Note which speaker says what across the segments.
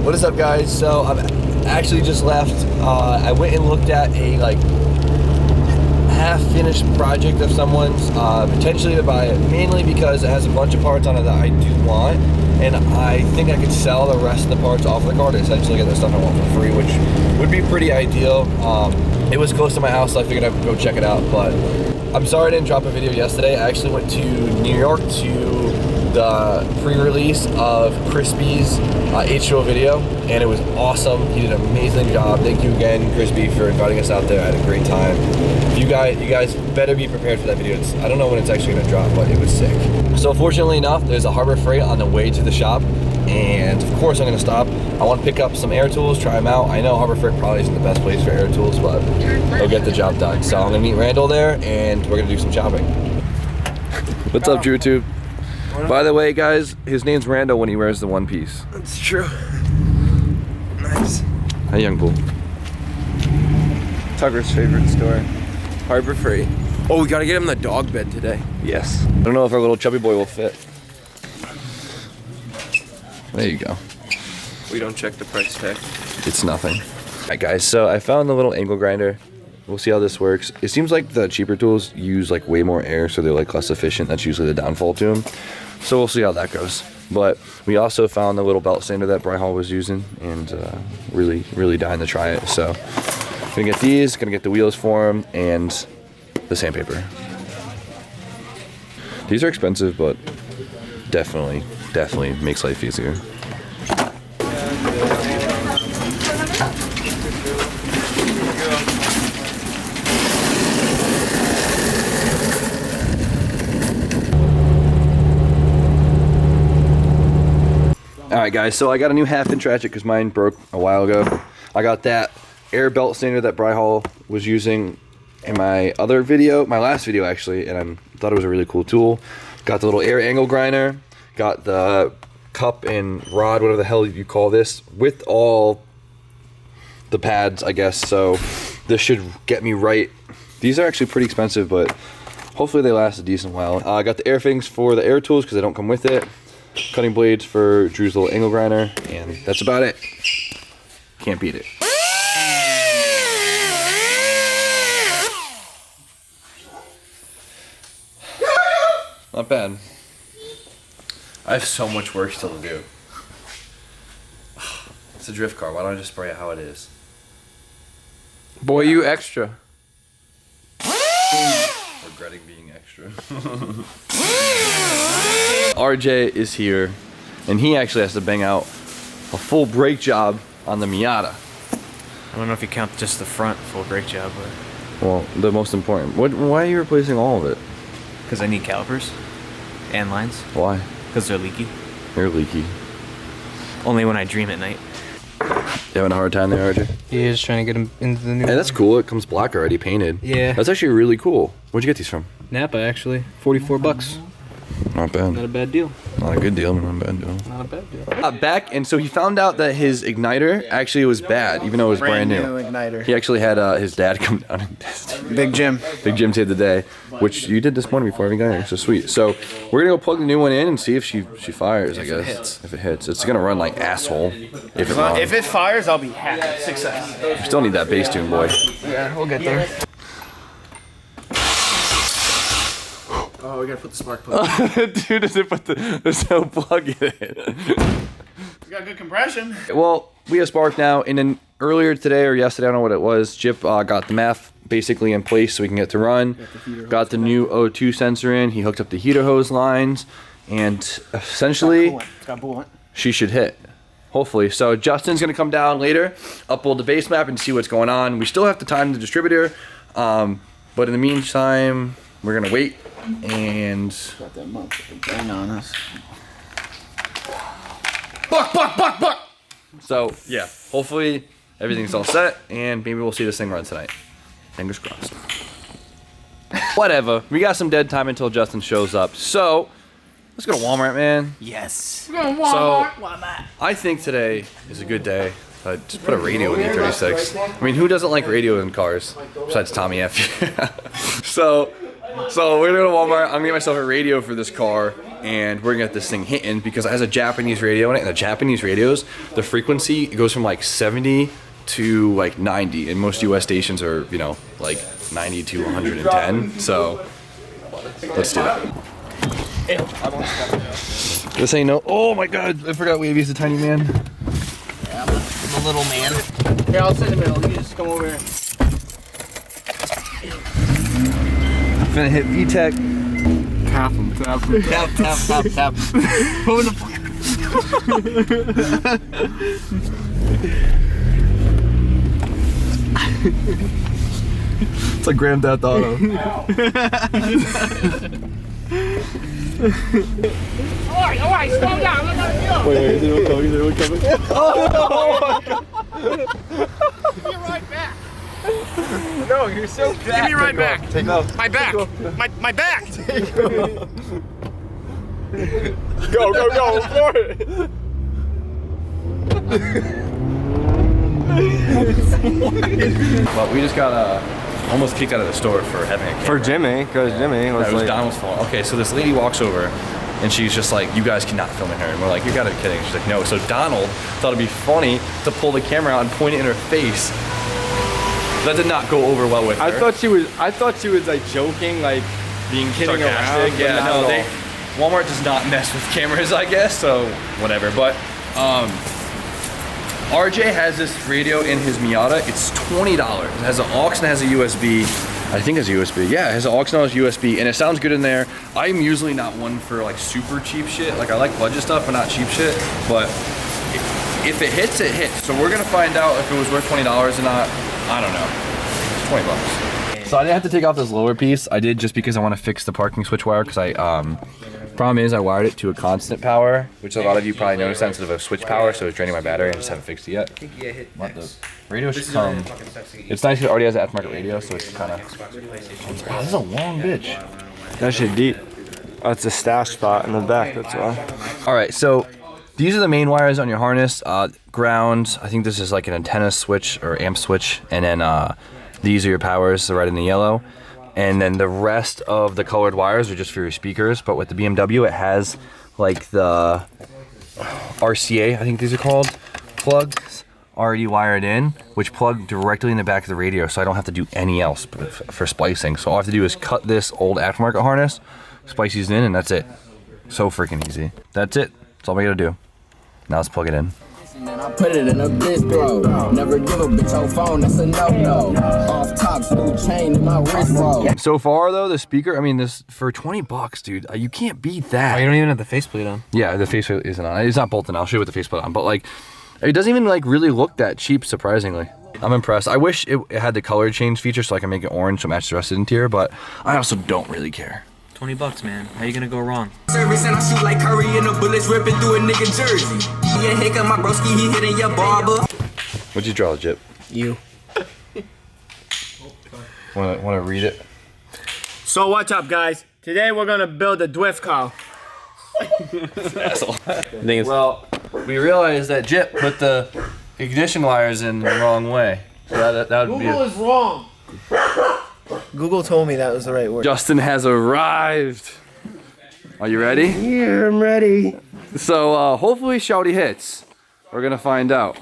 Speaker 1: What is up, guys? So I've actually just left. I went and looked at a like half-finished project of someone's, potentially to buy it, mainly because it has a bunch of parts on it that I do want, and I think I could sell the rest of the parts off the car to essentially get the stuff I want for free, which would be pretty ideal. It was close to my house, so I figured I'd go check it out, but I'm sorry I didn't drop a video yesterday. I actually went to New York to the pre-release of Krispy's H2O video, and it was awesome. He did an amazing job. Thank you again, Krispy, for inviting us out there. I had a great time. You guys better be prepared for that video. I don't know when it's actually gonna drop, but it was sick. So fortunately enough, there's a Harbor Freight on the way to the shop, and of course I'm gonna stop. I want to pick up some air tools, try them out. I know Harbor Freight probably isn't the best place for air tools, but they'll get the job done. So I'm gonna meet Randall there, and we're gonna do some shopping. What's up, YouTube? By the way, guys, his name's Randall when he wears the one piece.
Speaker 2: That's true. Nice.
Speaker 1: Hey, young bull.
Speaker 2: Tucker's favorite store, Harbor Freight. Oh, we gotta get him the dog bed today.
Speaker 1: Yes. I don't know if our little chubby boy will fit. There you go.
Speaker 2: We don't check the price tag.
Speaker 1: It's nothing. All right, guys, so I found the little angle grinder. We'll see how this works. It seems like the cheaper tools use like way more air, so they're like less efficient. That's usually the downfall to them. So we'll see how that goes. But we also found the little belt sander that Bry Hall was using, and really dying to try it. So gonna get these, gonna get the wheels for them, and the sandpaper. These are expensive, but definitely makes life easier. Alright guys, so I got a new half-inch ratchet because mine broke a while ago. I got that air belt sander that Bry Hall was using in my other video, my last video actually, and I thought it was a really cool tool. Got the little air angle grinder, got the cup and rod, whatever the hell you call this, with all the pads, I guess, so this should get me right. These are actually pretty expensive, but hopefully they last a decent while. I got the air things for the air tools because they don't come with it. Cutting blades for Drew's little angle grinder, and that's about it. Can't beat it. Not bad. I have so much work still to do. It's a drift car. Why don't I just spray it how it is?
Speaker 2: Boy, you extra.
Speaker 1: Regretting being extra. RJ is here, and he actually has to bang out a full brake job on the Miata.
Speaker 3: I don't know if you count just the front full brake job, but...
Speaker 1: Well, the most important. Why are you replacing all of it?
Speaker 3: Because I need calipers and lines.
Speaker 1: Why?
Speaker 3: Because they're leaky.
Speaker 1: They're leaky.
Speaker 3: Only when I dream at night.
Speaker 1: You having a hard time there, RJ?
Speaker 4: He is trying to get him into the new
Speaker 1: Hey, that's cool. It comes black already painted.
Speaker 4: Yeah.
Speaker 1: That's actually really cool. Where'd you get these from?
Speaker 4: Napa, actually. 44 bucks.
Speaker 1: Not bad.
Speaker 4: Not a bad deal.
Speaker 1: Not a good deal, but not a bad deal.
Speaker 4: Not a bad deal.
Speaker 1: Back, and so he found out that his igniter actually was bad, even though it was brand new.
Speaker 5: Igniter.
Speaker 1: He actually had his dad come down and test it.
Speaker 5: Big Jim.
Speaker 1: Big Jim saved the day, which you did this morning before every guy, so sweet. So we're gonna go plug the new one in and see if she fires, I guess. If it hits. It's gonna run like asshole. If
Speaker 5: If it fires, I'll be happy. Success.
Speaker 1: we still need that bass tune, boy.
Speaker 5: Yeah, we'll get there. Oh, we gotta put the spark plug.
Speaker 1: Dude, doesn't put there's no plug in it.
Speaker 5: We got good compression.
Speaker 1: Well, we have spark now, and then earlier today or yesterday, I don't know what it was, Jip got the MAF basically in place so we can get to run. Got the new O2 sensor in. He hooked up the heater hose lines, and essentially,
Speaker 5: It's got coolant.
Speaker 1: she should hit. Hopefully. So Justin's gonna come down later, upload the base map, and see what's going on. We still have to time the distributor, but in the meantime, we're gonna wait and
Speaker 5: Got that motherfucking bang on us.
Speaker 1: buck. So yeah, hopefully everything's all set, and maybe we'll see this thing run tonight. Fingers crossed. Whatever. We got some dead time until Justin shows up. So let's go to Walmart, man.
Speaker 3: Yes.
Speaker 1: So I think today is a good day. Just put a radio in the 36. I mean, who doesn't like radio in cars besides Tommy F? So So we're gonna go to Walmart. I'm gonna get myself a radio for this car, and we're gonna get this thing hitting because it has a Japanese radio in it. And the Japanese radios, the frequency goes from like 70 to like 90, and most US stations are, you know, like 90 to 110. So let's do that. This ain't no. Oh my God! I forgot Wavy's a tiny man.
Speaker 5: Yeah, I'm a little man. Here, I'll sit in the middle. You just come over here.
Speaker 1: I'm gonna hit VTech.
Speaker 5: Tap him. Tap. Who the fuck?
Speaker 1: It's like Grand Theft Auto.
Speaker 5: Alright, slow down.
Speaker 1: Wait, is anyone coming? Oh my God!
Speaker 5: Give me right back.
Speaker 1: No, you're so fat.
Speaker 5: Give me right back.
Speaker 1: Take off.
Speaker 5: My back. My back.
Speaker 1: Go for it. Well, we just got almost kicked out of the store for having a camera.
Speaker 3: For Jimmy, because Jimmy was
Speaker 1: It was
Speaker 3: like,
Speaker 1: Donald's fault. Okay, so this lady walks over and she's just like, you guys cannot film in her. And we're like, you gotta be kidding. She's like, no. So Donald thought it'd be funny to pull the camera out and point it in her face. That did not go over well with her.
Speaker 2: I thought she was like joking, like being kidding around.
Speaker 1: Sarcastic. Yeah, no, Walmart does not mess with cameras, I guess, so whatever. But RJ has this radio in his Miata. It's $20. It has an aux and has a USB. I think it's USB. Yeah, it has an aux and has USB, and it sounds good in there. I'm usually not one for like super cheap shit. Like I like budget stuff, but not cheap shit. But if it hits, it hits. So we're gonna find out if it was worth $20 or not. I don't know. It's $20. So I didn't have to take off this lower piece. I did just because I want to fix the parking switch wire because problem is I wired it to a constant power, which a lot of you probably noticed that instead of a switch power, so it's draining my battery. I just haven't fixed it yet. What the radio should come. It's nice because it already has an aftermarket radio, so it's kind of. Wow, this is a long bitch.
Speaker 2: That shit deep. That's a stash spot in the back. That's why.
Speaker 1: All right, so these are the main wires on your harness. Ground. I think this is like an antenna switch or amp switch, and then these are your powers, the red and the yellow. And then the rest of the colored wires are just for your speakers. But with the BMW, it has like the RCA, I think these are called, plugs already wired in, which plug directly in the back of the radio. So I don't have to do any else for splicing. So all I have to do is cut this old aftermarket harness, splice these in, and that's it. So freaking easy. That's it. That's all we gotta do. Now let's plug it in.
Speaker 6: Man, I put it in a bistro. Never give a bitch your phone, that's a no-no. Off top, new chain in my wrist roll.
Speaker 1: So far though, the speaker, I mean, this for $20, dude, you can't beat that.
Speaker 4: Oh, you don't even have the faceplate on.
Speaker 1: Yeah, the faceplate isn't on. It's not bolted. I'll show you with the faceplate on. But like, it doesn't even like really look that cheap, surprisingly. I'm impressed. I wish it had the color change feature so I can make it orange to match the rest of the interior, but I also don't really care.
Speaker 3: $20, man. How you gonna go wrong?
Speaker 6: Service and I shoot like Curry and the bullets ripping through a nigga jersey. Yeah, hick up my broski, he hitting your barber.
Speaker 1: What'd you draw, Jip?
Speaker 4: You.
Speaker 1: Wanna read it?
Speaker 5: So what's up, guys? Today we're gonna build a drift car.
Speaker 1: Asshole. Well, we realized that Jip put the ignition wires in the wrong way. So that would be
Speaker 5: Google is wrong.
Speaker 7: Google told me that was the right word.
Speaker 1: Justin has arrived. Are you ready?
Speaker 7: Yeah, I'm ready.
Speaker 1: So hopefully Shouty hits. We're gonna find out.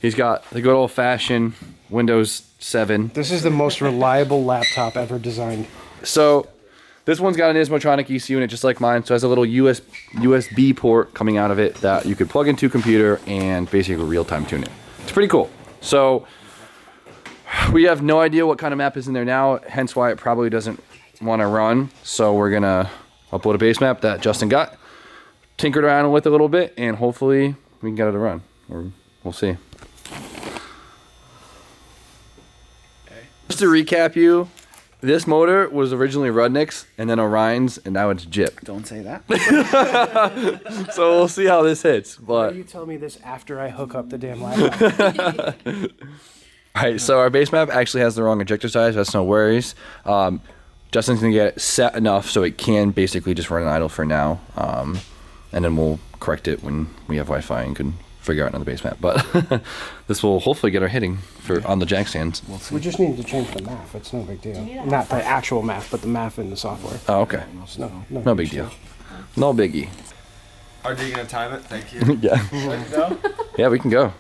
Speaker 1: He's got the good old-fashioned Windows 7.
Speaker 7: This is the most reliable laptop ever designed.
Speaker 1: So this one's got an Ismotronic ECU in it just like mine. So it has a little USB port coming out of it that you could plug into a computer and basically real-time tune it. It's pretty cool. So we have no idea what kind of map is in there now, hence why it probably doesn't want to run. So we're gonna upload a base map that Justin got, tinkered around with a little bit, and hopefully we can get it to run. Or we'll see. Just to recap you, this motor was originally Rudnick's and then Orion's, and now it's Jip.
Speaker 5: Don't say that.
Speaker 1: So we'll see how this hits.
Speaker 7: Why
Speaker 1: But
Speaker 7: do you tell me this after I hook up the damn laptop?
Speaker 1: Alright, so our base map actually has the wrong ejector size, that's no worries. Justin's gonna get it set enough so it can basically just run an idle for now. And then we'll correct it when we have Wi-Fi and can figure out another bass map. But this will hopefully get our hitting for on the jack stands. We'll see.
Speaker 7: We just need to change the math. It's no big deal. Not the actual math, but the math in the software.
Speaker 1: Oh, okay.
Speaker 7: It's
Speaker 1: No big deal. No biggie.
Speaker 2: Are you gonna time it? Thank you.
Speaker 1: Yeah.
Speaker 5: Let's go.
Speaker 1: Yeah, we can go.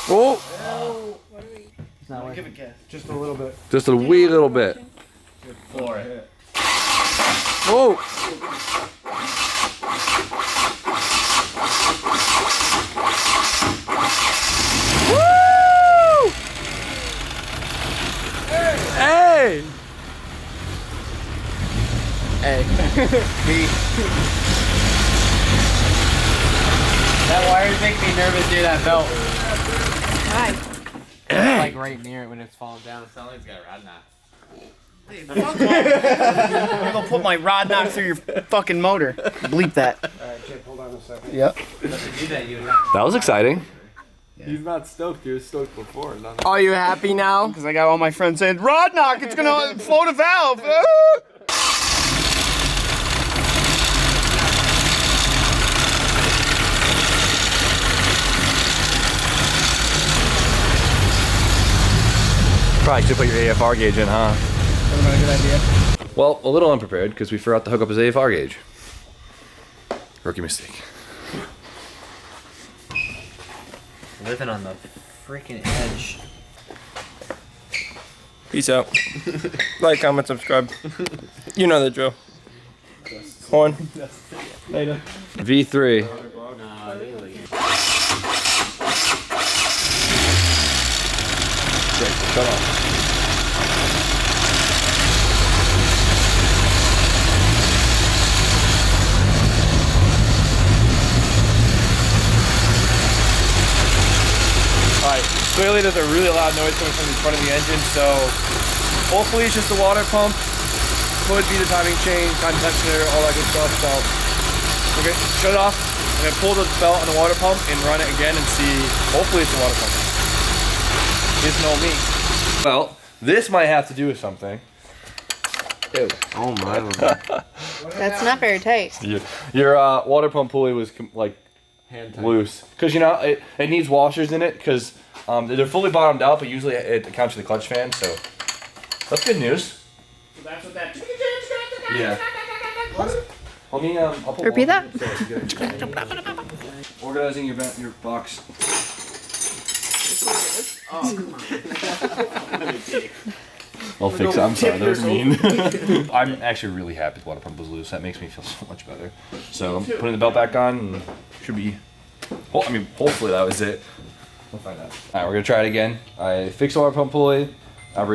Speaker 1: Oh!
Speaker 5: Give a guess.
Speaker 7: Just a little bit.
Speaker 1: Just a wee little bit.
Speaker 5: For it.
Speaker 1: Whoa! Woo! Hey!
Speaker 5: A. B. That wires make me nervous near that belt.
Speaker 8: Why?
Speaker 5: Like right near it when it's falling down. It sounds like it's got a rod knock. Hey, fuck off. I'm gonna put my rod knock through your fucking motor. Bleep that.
Speaker 7: Alright, Chip, hold on a second.
Speaker 5: Yep.
Speaker 1: That was exciting.
Speaker 2: He's not stoked. He was stoked before.
Speaker 5: Are you happy now? Because I got all my friends saying, rod knock, it's gonna float a valve.
Speaker 1: Probably should put your AFR gauge in, huh?
Speaker 5: That's a good idea.
Speaker 1: Well, a little unprepared because we forgot to hook up his AFR gauge. Rookie mistake.
Speaker 8: Living on the freaking edge.
Speaker 9: Peace out. Like, comment, subscribe. You know the drill. Horn. Later.
Speaker 1: V3. Shut up.
Speaker 9: Alright, clearly there's a really loud noise coming from the front of the engine, so hopefully it's just the water pump. Could be the timing chain, time tensioner, all that good stuff. So we're gonna shut it off and then pull the belt on the water pump and run it again and see. Hopefully it's the water pump. Just know me.
Speaker 1: Well, this might have to do with something. Ew.
Speaker 2: Oh my.
Speaker 8: That's not very tight.
Speaker 1: Your water pump pulley was like loose because you know it needs washers in it because they're fully bottomed out, but usually it accounts for the clutch fan. So that's good news.
Speaker 5: So that's what that.
Speaker 1: Yeah. Let me I'll put
Speaker 8: Repeat that?
Speaker 1: Organizing your box.
Speaker 5: Oh, come on.
Speaker 1: I'll fix it. I'm sorry, that was mean. I'm actually really happy the water pump was loose. That makes me feel so much better. So I'm putting the belt back on and should be, I mean, hopefully that was it. We'll find out. All right, we're gonna try it again. I fixed the water pump pulley. I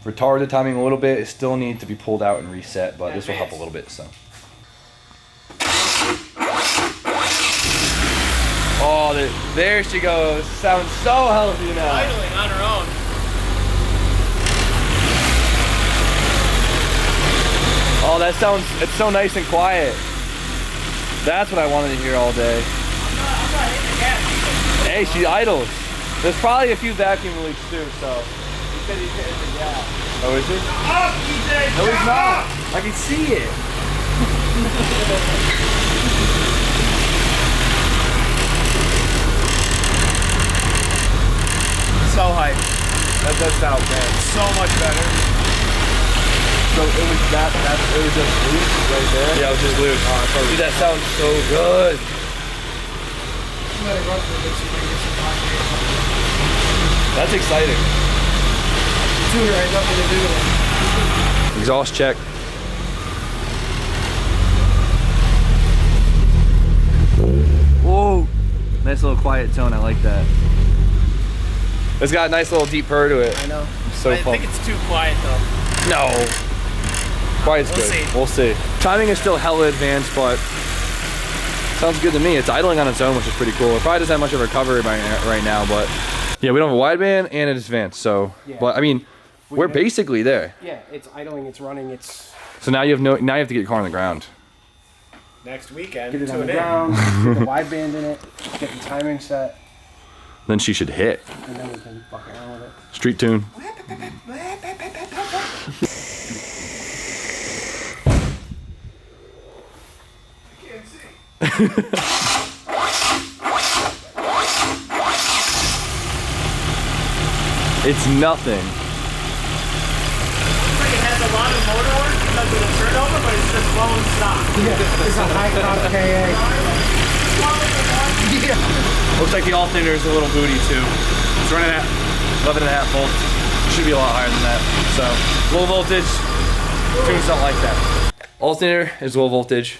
Speaker 1: retarded the timing a little bit. It still needs to be pulled out and reset, but this will help a little bit, so. Oh, there she goes. Sounds so healthy now.
Speaker 5: Idling on her own.
Speaker 1: Oh, that sounds, it's so nice and quiet. That's what I wanted to hear all day. Hey, she idles. There's probably a few vacuum leaks too, so. He said he's hitting the gas. Oh, is it? No, he's not. I can see it.
Speaker 5: So hype.
Speaker 1: That does sound bad.
Speaker 5: So much better.
Speaker 1: So it was it was just loose right there? Yeah, it was just loose. Dude, that sounds so good. That's exciting.
Speaker 5: Tuner has nothing to do with it.
Speaker 1: Exhaust check. Whoa. Nice little quiet tone, I like that. It's got a nice little deep purr to it.
Speaker 5: I know.
Speaker 1: So
Speaker 5: I think it's too quiet though.
Speaker 1: No. Quiet's
Speaker 5: We'll
Speaker 1: good.
Speaker 5: see.
Speaker 1: We'll see. Timing is still hella advanced, but sounds good to me. It's idling on its own, which is pretty cool. It probably doesn't have much of a recovery right now, but yeah, we don't have a wideband and it's advanced. So,
Speaker 7: Yeah.
Speaker 1: but I mean, we're basically there.
Speaker 7: Yeah, it's idling, it's running, it's...
Speaker 1: So now you have to get your car on the ground.
Speaker 5: Next weekend.
Speaker 7: Get it on the
Speaker 5: tune in.
Speaker 7: ground, get the wideband in it, get the timing set,
Speaker 1: Then she should hit.
Speaker 7: and then we can fuck around with it.
Speaker 1: Street tune. It's nothing.
Speaker 5: It has a lot of motor work because of the turnover, but it's just low and stock.
Speaker 7: It's a high top KA.
Speaker 9: Looks like the alternator is a little booty too. It's running at 11.5 volts. Should be a lot higher than that. So low voltage, tunes don't like that.
Speaker 1: Alternator is low voltage,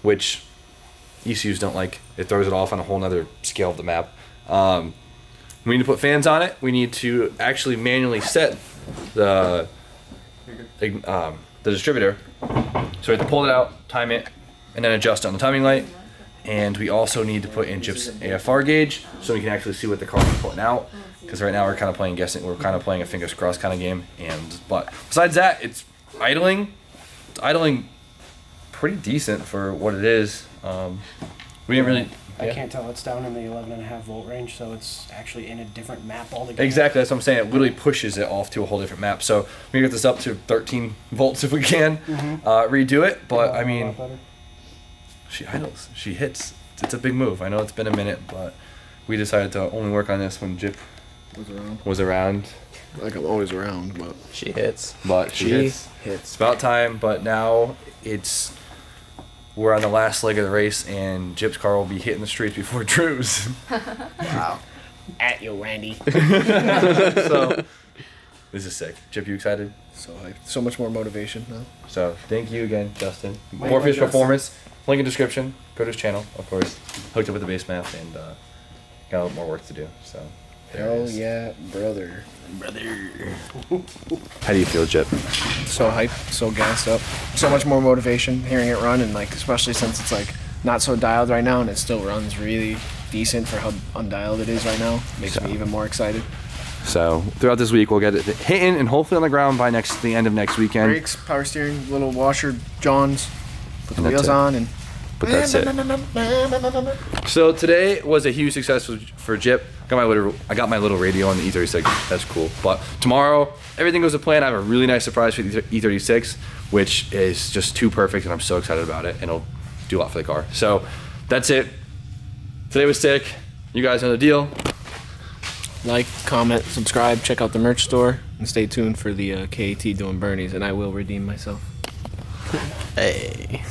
Speaker 1: which ECUs don't like. It throws it off on a whole nother scale of the map. We need to put fans on it. We need to actually manually set the distributor. So we have to pull it out, time it, and then adjust on the timing light. And we also need to put in Jip's AFR gauge so we can actually see what the car's putting out. Because right now we're kind of playing guessing. We're kind of playing a fingers crossed kind of game. But besides that, it's idling. It's idling pretty decent for what it is. We didn't really.
Speaker 7: I can't tell. It's down in the 11.5 volt range, so it's actually in a different map altogether.
Speaker 1: Exactly, that's what I'm saying. It literally pushes it off to a whole different map. So we get this up to 13 volts if we can. Redo it, but I mean, she idles. She hits. It's a big move. I know it's been a minute, but we decided to only work on this when Jip was around.
Speaker 10: Like I'm always around, but
Speaker 2: She hits.
Speaker 1: But she hits. It's about time, but now we're on the last leg of the race, and Jip's car will be hitting the streets before Drew's.
Speaker 7: Wow. At you, Randy.
Speaker 1: So, this is sick. Jip, you excited?
Speaker 10: so hyped. So much more motivation now.
Speaker 1: So, thank you again, Justin.
Speaker 7: My
Speaker 1: Morfius
Speaker 7: pleasure.
Speaker 1: Performance, link in description. Go to his channel, of course. Hooked up with the base map, and got a lot more work to do. So, there it
Speaker 10: Hell
Speaker 1: is.
Speaker 10: yeah, brother.
Speaker 1: How do you feel, Jip?
Speaker 10: So hyped, so gassed up. So much more motivation hearing it run, and like especially since it's like not so dialed right now, and it still runs really decent for how undialed it is right now. Makes me even more excited.
Speaker 1: So, throughout this week, we'll get it hitting and hopefully on the ground by the end of next weekend.
Speaker 10: Brakes, power steering, little washer, Johns. Put the
Speaker 1: And that's
Speaker 10: wheels
Speaker 1: it.
Speaker 10: on, and
Speaker 1: But that's it. So today was a huge success for Jip. I got my little radio on the E36. That's cool. But tomorrow, everything goes to plan. I have a really nice surprise for the E36, which is just too perfect, and I'm so excited about it. And it'll do a lot for the car. So that's it. Today was sick. You guys know the deal.
Speaker 10: like, comment, subscribe, check out the merch store, and stay tuned for the KAT doing Bernie's, and I will redeem myself.
Speaker 2: Hey.